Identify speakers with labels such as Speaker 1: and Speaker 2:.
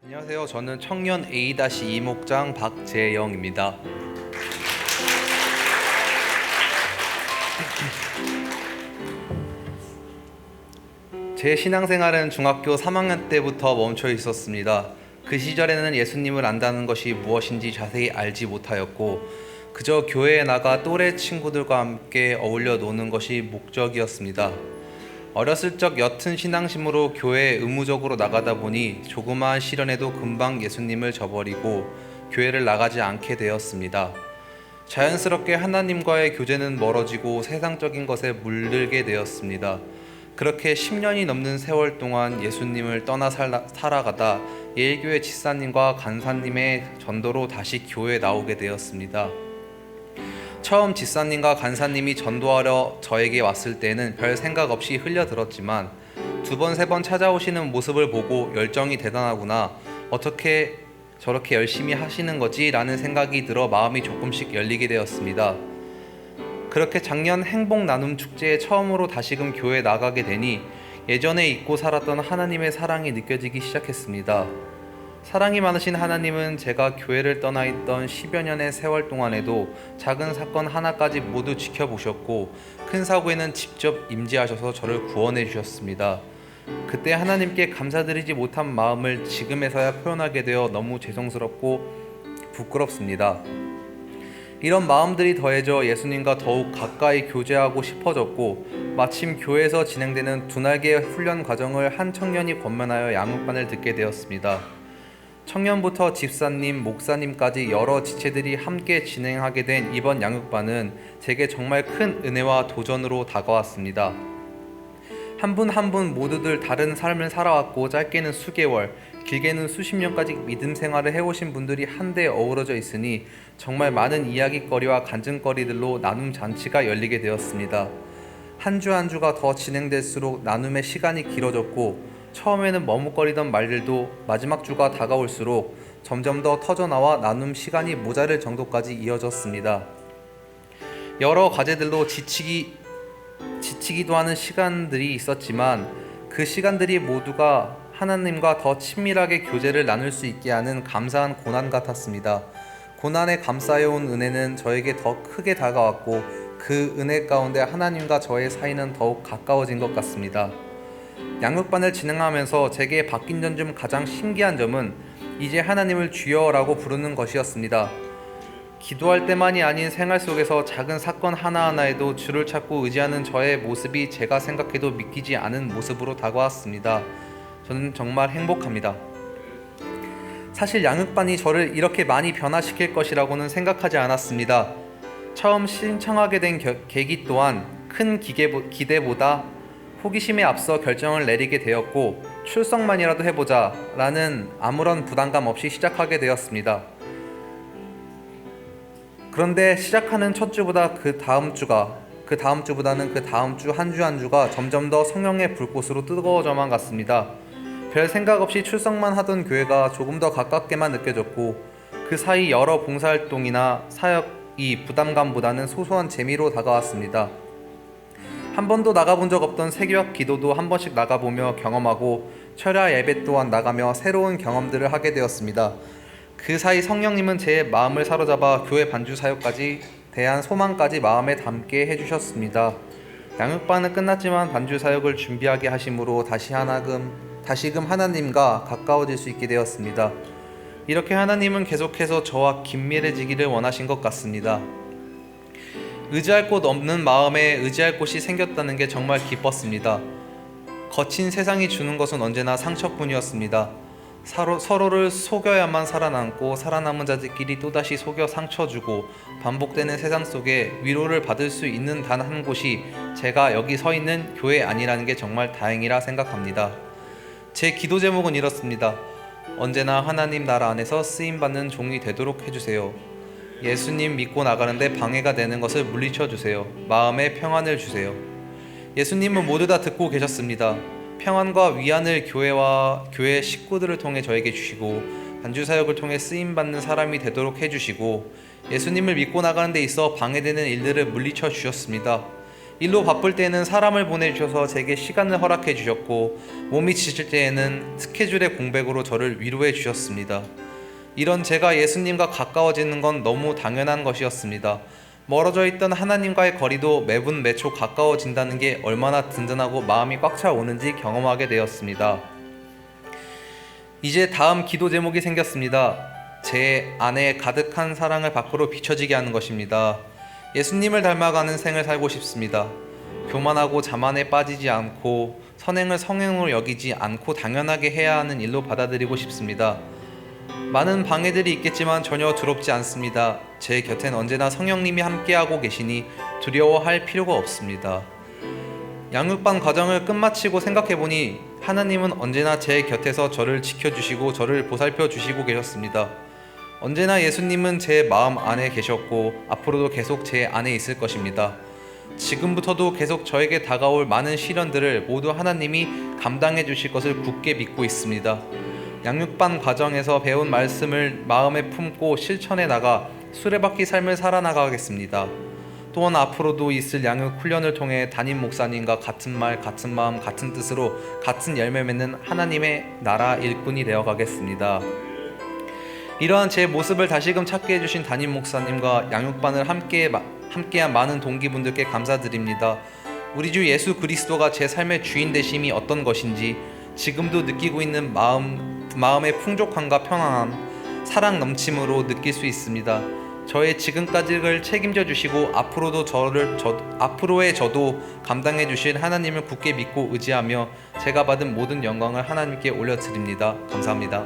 Speaker 1: 안녕하세요. 저는 청년 A-2 목장 박재영입니다. 제 신앙생활은 중학교 3학년 때부터 멈춰 있었습니다. 그 시절에는 예수님을 안다는 것이 무엇인지 자세히 알지 못하였고 그저 교회에 나가 또래 친구들과 함께 어울려 노는 것이 목적이었습니다. 어렸을 적 옅은 신앙심으로 교회에 의무적으로 나가다 보니 조그마한 시련에도 금방 예수님을 저버리고 교회를 나가지 않게 되었습니다. 자연스럽게 하나님과의 교제는 멀어지고 세상적인 것에 물들게 되었습니다. 그렇게 10년이 넘는 세월 동안 예수님을 떠나 살아가다 예일교회 집사님과 간사님의 전도로 다시 교회에 나오게 되었습니다. 처음 집사님과 간사님이 전도하러 저에게 왔을 때는 별 생각 없이 흘려들었지만 두 번, 세 번 찾아오시는 모습을 보고 열정이 대단하구나, 어떻게 저렇게 열심히 하시는 거지? 라는 생각이 들어 마음이 조금씩 열리게 되었습니다. 그렇게 작년 행복 나눔 축제에 처음으로 다시금 교회에 나가게 되니 예전에 잊고 살았던 하나님의 사랑이 느껴지기 시작했습니다. 사랑이 많으신 하나님은 제가 교회를 떠나 있던 10여 년의 세월 동안에도 작은 사건 하나까지 모두 지켜보셨고 큰 사고에는 직접 임재하셔서 저를 구원해 주셨습니다. 그때 하나님께 감사드리지 못한 마음을 지금에서야 표현하게 되어 너무 죄송스럽고 부끄럽습니다. 이런 마음들이 더해져 예수님과 더욱 가까이 교제하고 싶어졌고 마침 교회에서 진행되는 두날개 훈련 과정을 한 청년이 권면하여 양육반을 듣게 되었습니다. 청년부터 집사님, 목사님까지 여러 지체들이 함께 진행하게 된 이번 양육반은 제게 정말 큰 은혜와 도전으로 다가왔습니다. 한 분 한 분 모두들 다른 삶을 살아왔고 짧게는 수개월, 길게는 수십 년까지 믿음 생활을 해오신 분들이 한데 어우러져 있으니 정말 많은 이야기거리와 간증거리들로 나눔 잔치가 열리게 되었습니다. 한 주 한 주가 더 진행될수록 나눔의 시간이 길어졌고 처음에는 머뭇거리던 말들도 마지막 주가 다가올수록 점점 더 터져나와 나눔 시간이 모자랄 정도까지 이어졌습니다. 여러 과제들로 지치기도 하는 시간들이 있었지만 그 시간들이 모두가 하나님과 더 친밀하게 교제를 나눌 수 있게 하는 감사한 고난 같았습니다. 고난에 감싸여온 은혜는 저에게 더 크게 다가왔고 그 은혜 가운데 하나님과 저의 사이는 더욱 가까워진 것 같습니다. 양육반을 진행하면서 제게 바뀐 점 중 가장 신기한 점은 이제 하나님을 주여라고 부르는 것이었습니다. 기도할 때만이 아닌 생활 속에서 작은 사건 하나하나에도 주를 찾고 의지하는 저의 모습이 제가 생각해도 믿기지 않은 모습으로 다가왔습니다. 저는 정말 행복합니다. 사실 양육반이 저를 이렇게 많이 변화시킬 것이라고는 생각하지 않았습니다. 처음 신청하게 된 계기 또한 큰 기대보다 호기심에 앞서 결정을 내리게 되었고 출석만이라도 해보자 라는 아무런 부담감 없이 시작하게 되었습니다. 그런데 시작하는 첫 주보다 그 다음 주보다는 그 다음 주 한 주 한 주가 점점 더 성령의 불꽃으로 뜨거워져만 갔습니다. 별 생각 없이 출석만 하던 교회가 조금 더 가깝게만 느껴졌고 그 사이 여러 봉사활동이나 사역이 부담감보다는 소소한 재미로 다가왔습니다. 한 번도 나가본 적 없던 새교학 기도도 한 번씩 나가보며 경험하고 철야 예배 또한 나가며 새로운 경험들을 하게 되었습니다. 그 사이 성령님은 제 마음을 사로잡아 교회 반주 사역까지 대한 소망까지 마음에 담게 해주셨습니다. 양육반은 끝났지만 반주 사역을 준비하게 하심으로 다시금 하나님과 가까워질 수 있게 되었습니다. 이렇게 하나님은 계속해서 저와 긴밀해지기를 원하신 것 같습니다. 의지할 곳 없는 마음에 의지할 곳이 생겼다는 게 정말 기뻤습니다. 거친 세상이 주는 것은 언제나 상처뿐이었습니다. 서로를 속여야만 살아남고 살아남은 자들끼리 또다시 속여 상처주고 반복되는 세상 속에 위로를 받을 수 있는 단 한 곳이 제가 여기 서 있는 교회 아니라는 게 정말 다행이라 생각합니다. 제 기도 제목은 이렇습니다. 언제나 하나님 나라 안에서 쓰임받는 종이 되도록 해주세요. 예수님 믿고 나가는데 방해가 되는 것을 물리쳐 주세요. 마음에 평안을 주세요. 예수님은 모두 다 듣고 계셨습니다. 평안과 위안을 교회 식구들을 통해 저에게 주시고 반주사역을 통해 쓰임받는 사람이 되도록 해주시고 예수님을 믿고 나가는 데 있어 방해되는 일들을 물리쳐 주셨습니다. 일로 바쁠 때에는 사람을 보내주셔서 제게 시간을 허락해 주셨고 몸이 지칠 때에는 스케줄의 공백으로 저를 위로해 주셨습니다. 이런 제가 예수님과 가까워지는 건 너무 당연한 것이었습니다. 멀어져 있던 하나님과의 거리도 매분 매초 가까워진다는 게 얼마나 든든하고 마음이 꽉 차 오는지 경험하게 되었습니다. 이제 다음 기도 제목이 생겼습니다. 제 안에 가득한 사랑을 밖으로 비춰지게 하는 것입니다. 예수님을 닮아가는 생을 살고 싶습니다. 교만하고 자만에 빠지지 않고 선행을 성행으로 여기지 않고 당연하게 해야 하는 일로 받아들이고 싶습니다. 많은 방해들이 있겠지만 전혀 두렵지 않습니다. 제 곁엔 언제나 성령님이 함께하고 계시니 두려워할 필요가 없습니다. 양육반 과정을 끝마치고 생각해보니 하나님은 언제나 제 곁에서 저를 지켜주시고 저를 보살펴 주시고 계셨습니다. 언제나 예수님은 제 마음 안에 계셨고 앞으로도 계속 제 안에 있을 것입니다. 지금부터도 계속 저에게 다가올 많은 시련들을 모두 하나님이 감당해 주실 것을 굳게 믿고 있습니다. 양육반 과정에서 배운 말씀을 마음에 품고 실천해 나가 수레바퀴 삶을 살아나가겠습니다. 또한 앞으로도 있을 양육 훈련을 통해 담임 목사님과 같은 말, 같은 마음, 같은 뜻으로 같은 열매 맺는 하나님의 나라 일꾼이 되어 가겠습니다. 이러한 제 모습을 다시금 찾게 해주신 담임 목사님과 양육반을 함께한 많은 동기분들께 감사드립니다. 우리 주 예수 그리스도가 제 삶의 주인 되심이 어떤 것인지 지금도 느끼고 있는 마음의 풍족함과 평안함, 사랑 넘침으로 느낄 수 있습니다. 저의 지금까지를 책임져 주시고 앞으로의 저도 감당해 주실 하나님을 굳게 믿고 의지하며 제가 받은 모든 영광을 하나님께 올려드립니다. 감사합니다.